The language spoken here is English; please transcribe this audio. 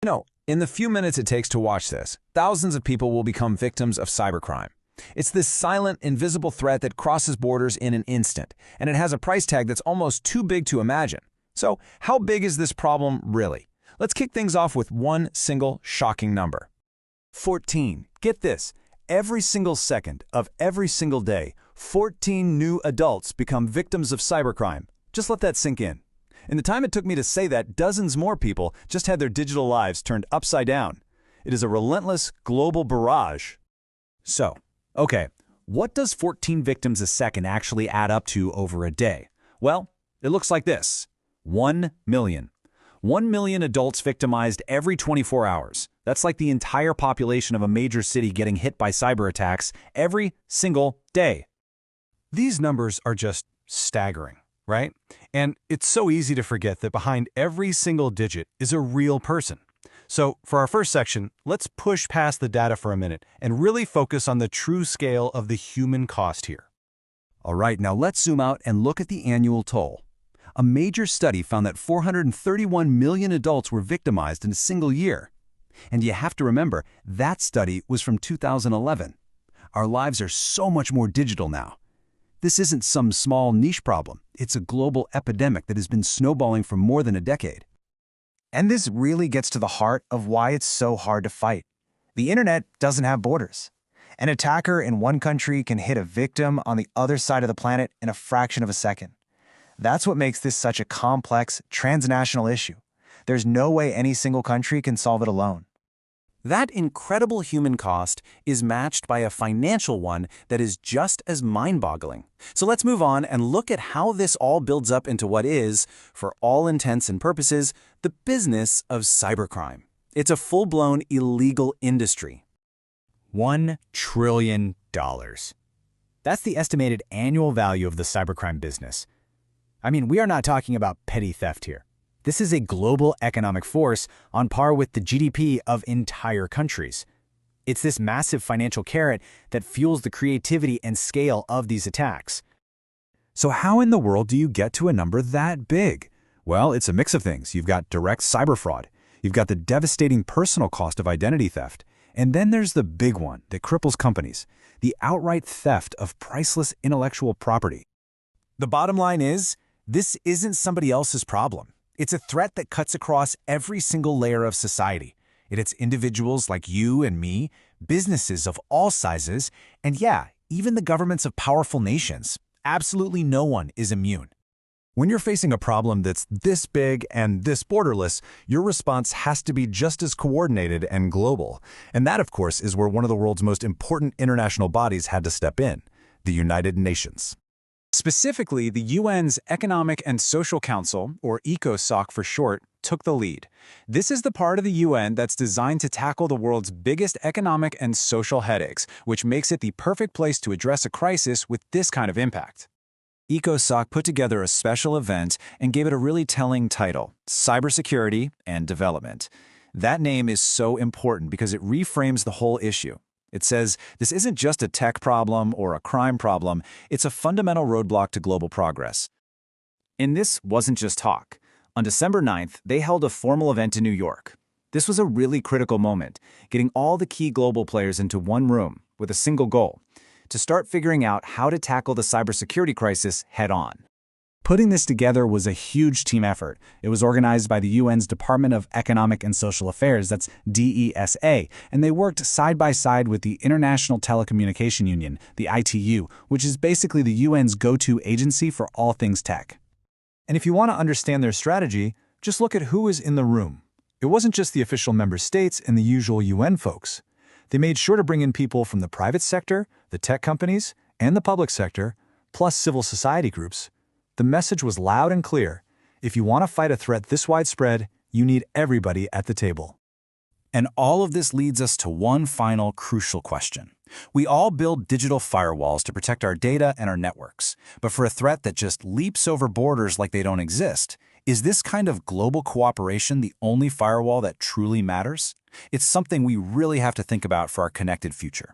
In the few minutes it takes to watch this, thousands of people will become victims of cybercrime. It's this silent, invisible threat that crosses borders in an instant, and it has a price tag that's almost too big to imagine. So, how big is this problem really? Let's kick things off with one single shocking number. 14. Get this. Every single second of every single day, 14 new adults become victims of cybercrime. Just let that sink in. In the time it took me to say that, dozens more people just had their digital lives turned upside down. It is a relentless global barrage. So, what does 14 victims a second actually add up to over a day? Well, it looks like this. 1 million. 1 million adults victimized every 24 hours. That's like the entire population of a major city getting hit by cyber attacks every single day. These numbers are just staggering, right? And it's so easy to forget that behind every single digit is a real person. So for our first section, let's push past the data for a minute and really focus on the true scale of the human cost here. All right, now let's zoom out and look at the annual toll. A major study found that 431 million adults were victimized in a single year. And you have to remember, that study was from 2011. Our lives are so much more digital now. This isn't some small niche problem. It's a global epidemic that has been snowballing for more than a decade. And this really gets to the heart of why it's so hard to fight. The internet doesn't have borders. An attacker in one country can hit a victim on the other side of the planet in a fraction of a second. That's what makes this such a complex, transnational issue. There's no way any single country can solve it alone. That incredible human cost is matched by a financial one that is just as mind-boggling. So let's move on and look at how this all builds up into what is, for all intents and purposes, the business of cybercrime. It's a full-blown illegal industry. $1 trillion. That's the estimated annual value of the cybercrime business. I mean, we are not talking about petty theft here. This is a global economic force on par with the GDP of entire countries. It's this massive financial carrot that fuels the creativity and scale of these attacks. So how in the world do you get to a number that big? Well, it's a mix of things. You've got direct cyber fraud. You've got the devastating personal cost of identity theft. And then there's the big one that cripples companies, the outright theft of priceless intellectual property. The bottom line is, this isn't somebody else's problem. It's a threat that cuts across every single layer of society. It hits individuals like you and me, businesses of all sizes, and yeah, even the governments of powerful nations. Absolutely no one is immune. When you're facing a problem that's this big and this borderless, your response has to be just as coordinated and global. And that, of course, is where one of the world's most important international bodies had to step in, the United Nations. Specifically, the UN's Economic and Social Council, or ECOSOC for short, took the lead. This is the part of the UN that's designed to tackle the world's biggest economic and social headaches, which makes it the perfect place to address a crisis with this kind of impact. ECOSOC put together a special event and gave it a really telling title, Cybersecurity and Development. That name is so important because it reframes the whole issue. It says this isn't just a tech problem or a crime problem, it's a fundamental roadblock to global progress. And this wasn't just talk. On December 9th, they held a formal event in New York. This was a really critical moment, getting all the key global players into one room with a single goal, to start figuring out how to tackle the cybersecurity crisis head-on. Putting this together was a huge team effort. It was organized by the UN's Department of Economic and Social Affairs, that's DESA, and they worked side by side with the International Telecommunication Union, the ITU, which is basically the UN's go-to agency for all things tech. And if you want to understand their strategy, just look at who is in the room. It wasn't just the official member states and the usual UN folks. They made sure to bring in people from the private sector, the tech companies, and the public sector, plus civil society groups. The message was loud and clear. If you want to fight a threat this widespread, you need everybody at the table. And all of this leads us to one final crucial question. We all build digital firewalls to protect our data and our networks. But for a threat that just leaps over borders like they don't exist, is this kind of global cooperation the only firewall that truly matters? It's something we really have to think about for our connected future.